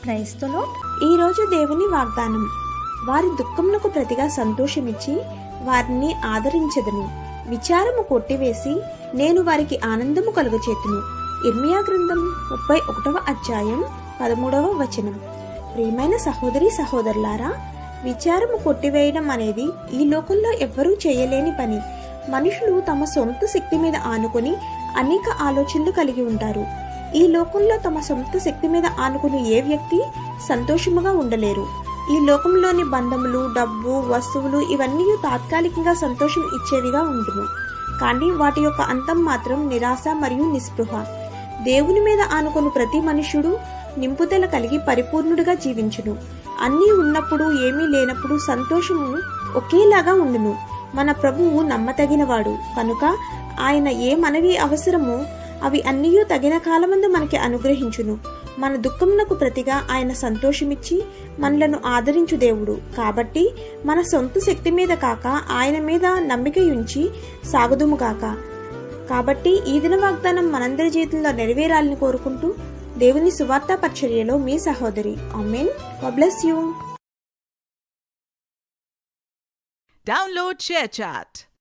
క్రైస్తలో ఈరోజు దేవుని వాగ్దానం. వారి దుఃఖమునకు ప్రతిగా సంతోషమిచ్చి వారిని ఆదరించెదను. విచారము కొట్టివేసి నేను వారికి ఆనందము కలుగచేతును. ఇర్మియా గ్రంథం 31వ అధ్యాయం 13వ వచనం. ప్రియమైన సహోదరి సహోదరులారా, విచారము కొట్టివేయడం అనేది ఈ లోకంలో ఎవ్వరూ చేయలేని పని. మనుషులు తమ సొంత శక్తి మీద ఆనుకొని అనేక ఆలోచనలు కలిగి ఉంటారు. ఈ లోకంలో తమ సొంత శక్తి మీద ఆనుకుని ఏ వ్యక్తి సంతోషముగా ఉండలేరు. ఈ లోకంలోని బంధములు, డబ్బు, వస్తువులు ఇవన్నీ తాత్కాలికంగా సంతోషం ఇచ్చేవిగా ఉండును. కానీ వాటి యొక్క అంతం మాత్రం నిరాశ మరియు నిస్పృహ. దేవుని మీద ఆనుకుని ప్రతి మనుష్యుడు నింపుదల కలిగి పరిపూర్ణుడిగా జీవించును. అన్నీ ఉన్నప్పుడు ఏమీ లేనప్పుడు సంతోషము ఒకేలాగా ఉండును. మన ప్రభువు నమ్మతగినవాడు కనుక ఆయన ఏ మనవి అవసరమో అవి అన్నీ తగిన కాలమందు మనకి అనుగ్రహించును. మన దుఃఖమునకు ప్రతిగా ఆయన సంతోషమిచ్చి మనలను ఆదరించు దేవుడు. కాబట్టి మన సొంత శక్తి మీద కాక ఆయన మీద నమ్మిక ఉంచి సాగుదుము కాక. కాబట్టి ఈ దిన వాగ్దానం మనందరి జీవితంలో నెరవేరాలని కోరుకుంటూ దేవుని సువార్త పరిచర్యలో మీ సహోదరి. ఆమేన్. God bless you. Download ShareChat.